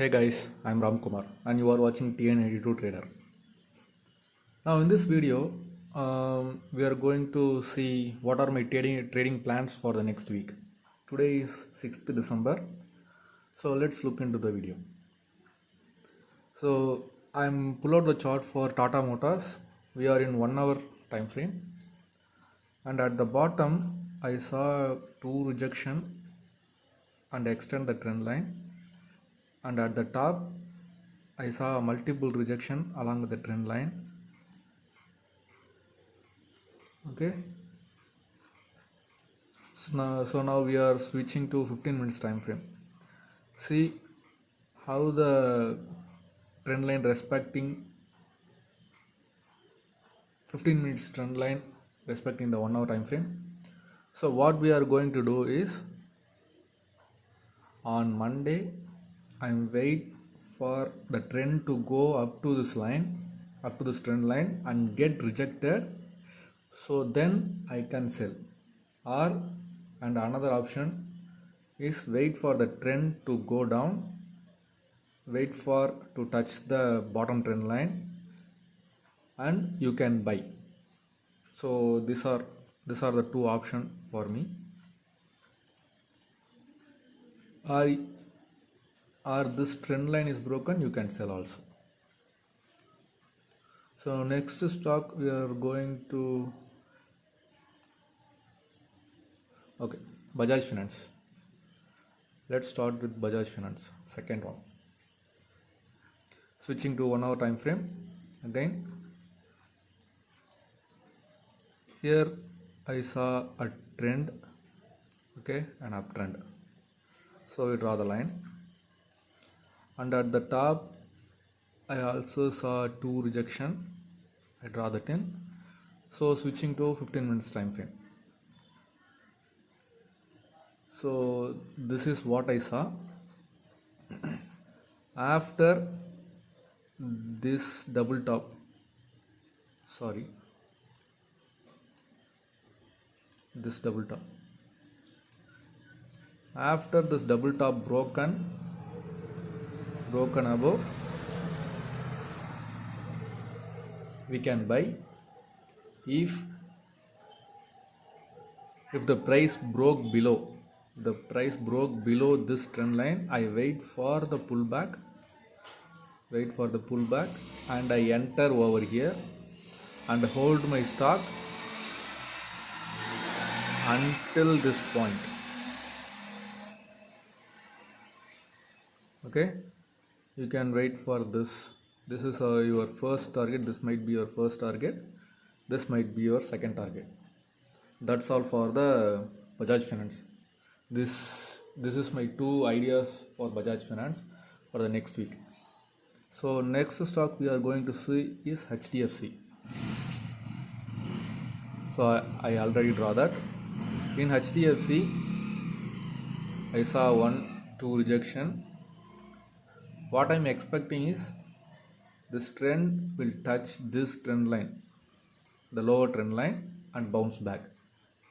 Hey guys, I'm Ram Kumar and you are watching TN82 Trader. Now in this video, we are going to see what are my trading plans for the next week. Today is 6th December, so let's look into the video. So I'm pull out the chart for Tata Motors. We are in 1 hour time frame, and at the bottom I saw two rejection and extend the trend line, and at the top I saw multiple rejection along the trend line. Okay, so now we are switching to 15 minutes time frame. See how the trend line respecting 15 minutes trend line respecting the 1 hour time frame. So what we are going to do is, on Monday I'm wait for the trend to go up to this line, up to this trend line, and get rejected, so then I can sell. Or and another option is wait for the trend to go down, wait for to touch the bottom trend line, and you can buy. So these are the two options for me. Or this trend line is broken, you can sell also. So next stock we are going to, okay, Bajaj Finance. Let's start with Bajaj Finance, second one. Switching to 1 hour time frame again. Here I saw a trend, okay, an uptrend. So we draw the line, and at the top I also saw two rejection. I draw that in. So switching to 15 minutes time frame. So this is what I saw. After this double top, this double top, after this double top broken above, we can buy. If the price broke below this trend line, I wait for the pullback, and I enter over here and hold my stock until this point. Okay, you can wait for this. This is your first target. This might be your first target, this might be your second target. That's all for the Bajaj Finance. This is my two ideas for Bajaj Finance for the next week. So next stock we are going to see is HDFC. So I already draw that. In HDFC I saw 1-2 rejection. What I'm expecting is this trend will touch this trend line, the lower trend line, and bounce back.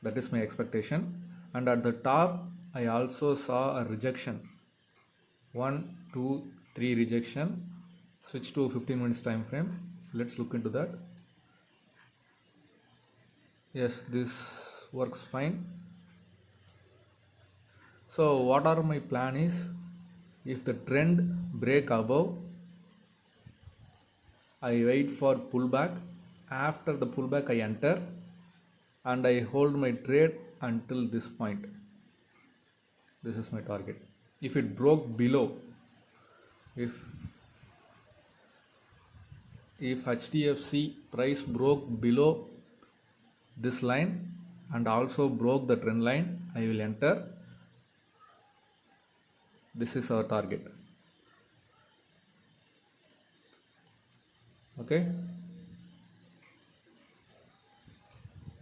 That is my expectation. And at the top I also saw a rejection, 1, 2, 3 rejection. Switch to 15 minutes time frame. Let's look into that. Yes, this works fine. So what are my plan is, if the trend break above, I wait for pullback. After the pullback I enter and I hold my trade until this point. This is my target. If it broke below, if HDFC price broke below this line and also broke the trend line, I will enter. This is our target. Okay,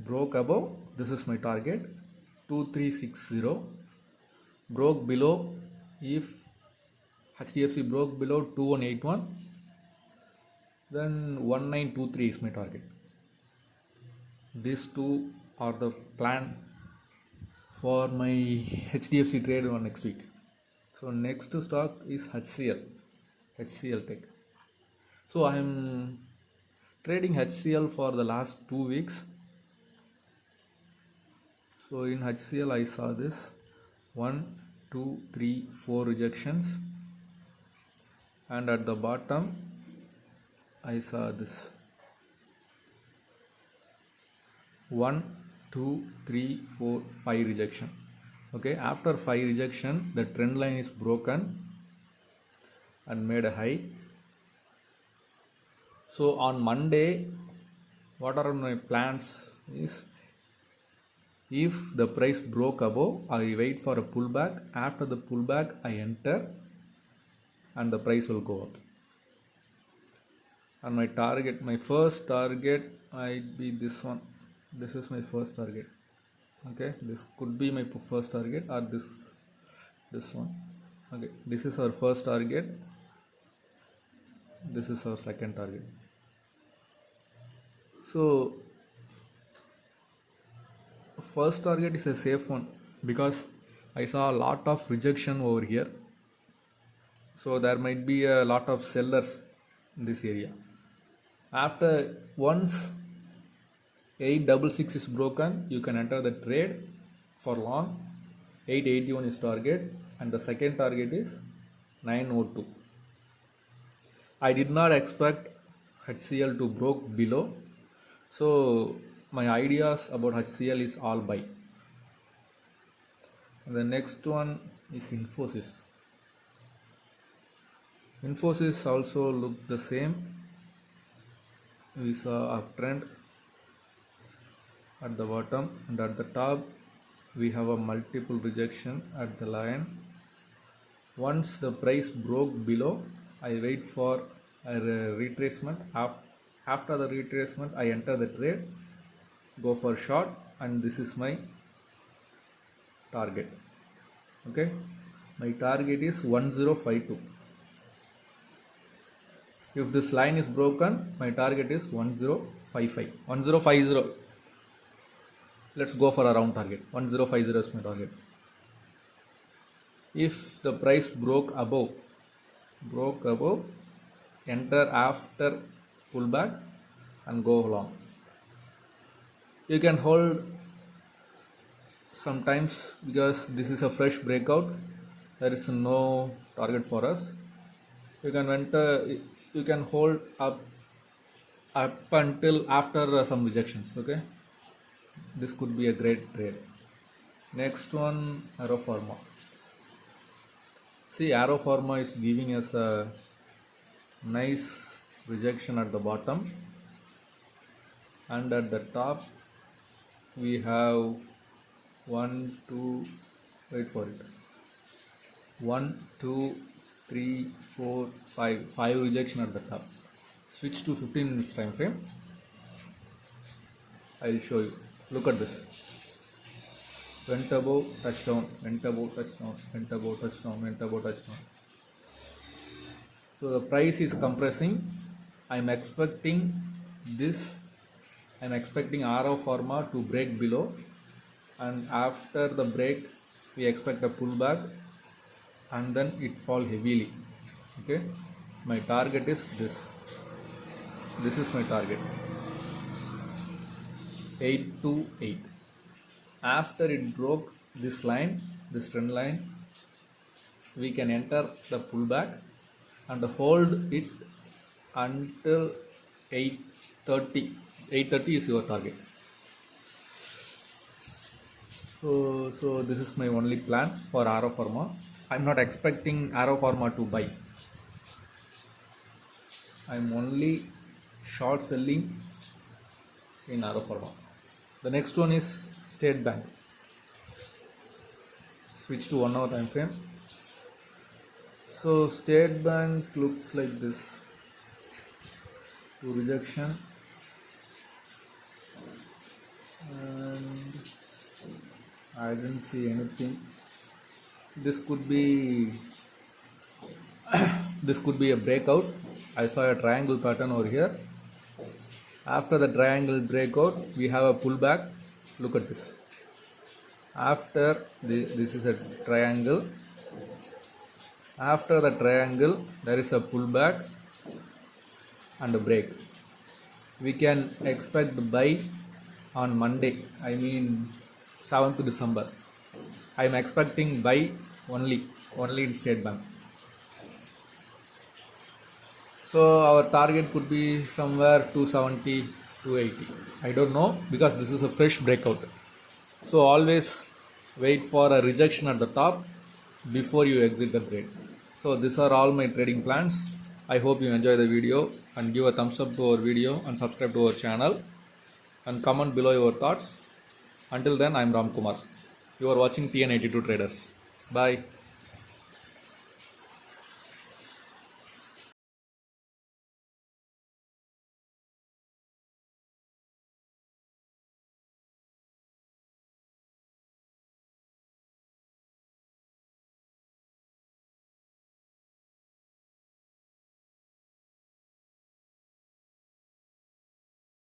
broke above, this is my target, 2360. Broke below, if HDFC broke below 2181, then 1923 is my target. These two are the plan for my HDFC trade on next week. So next stock is HCL. HCL Tech. So I am trading HCL for the last 2 weeks. So in HCL I saw this 1, 2, 3, 4 rejections, and at the bottom I saw this 1, 2, 3, 4, 5 rejection. Okay, after 5 rejection the trend line is broken and made a high. So on Monday, what are my plans is, if the price broke above, I wait for a pullback. After the pullback I enter and the price will go up. And my first target might be this one. This is my first target. Okay, this could be my first target, or this one. Okay, this is our first target, this is our second target. So first target is a safe one because I saw a lot of rejection over here, so there might be a lot of sellers in this area. After once 866 is broken, you can enter the trade for long. 881 is target, and the second target is 902. I did not expect HCL to broke below, so my ideas about HCL is all buy. And the next one is Infosys. Infosys also looked the same. We saw uptrend at the bottom, and at the top we have a multiple rejection at the line. Once the price broke below, I wait for a retracement. After the retracement I enter the trade, go for short, and this is my target. Okay, my target is 1052. If this line is broken, my target is 1055. 1050. Let's go for a round target. 1050 is my target. If the price broke above, enter after pullback and go long. You can hold sometimes because this is a fresh breakout. There is no target for us. You can enter. You can hold up until after some rejections. Okay, this could be a great trade. Next one, Arrow Pharma. See, Arrow Pharma is giving us a nice rejection at the bottom, and at the top we have 1, 2, wait for it, 1, 2, 3, 4, 5 rejection at the top. Switch to 15 minutes time frame. I will show you. Look at this. Went above, touchdown, went above, touchdown, went above, touchdown, went above, touchdown. So the price is compressing. I'm expecting Arrow Pharma to break below, and after the break we expect a pullback and then it fall heavily. Okay, my target is this is my target, 828. After it broke this line, this trend line, we can enter the pullback and hold it until 830. 830 is your target. So this is my only plan for Arrow Pharma. I'm not expecting Arrow Pharma to buy. I'm only short selling in Arrow Pharma. The next one is State Bank. Switch to 1 hour time frame. So State Bank looks like this. To rejection, and I didn't see anything. This could be a breakout. I saw a triangle pattern over here. After the triangle breakout, we have a pullback. Look at this. After this is a triangle. After the triangle, there is a pullback and a break. We can expect buy on Monday, I mean 7th December. I am expecting buy only in State Bank. So our target could be somewhere 270, 280. I don't know because this is a fresh breakout. So always wait for a rejection at the top before you exit the trade. So these are all my trading plans. I hope you enjoy the video and give a thumbs up to our video and subscribe to our channel and comment below your thoughts. Until then, I am Ram Kumar. You are watching TN82 Traders. Bye.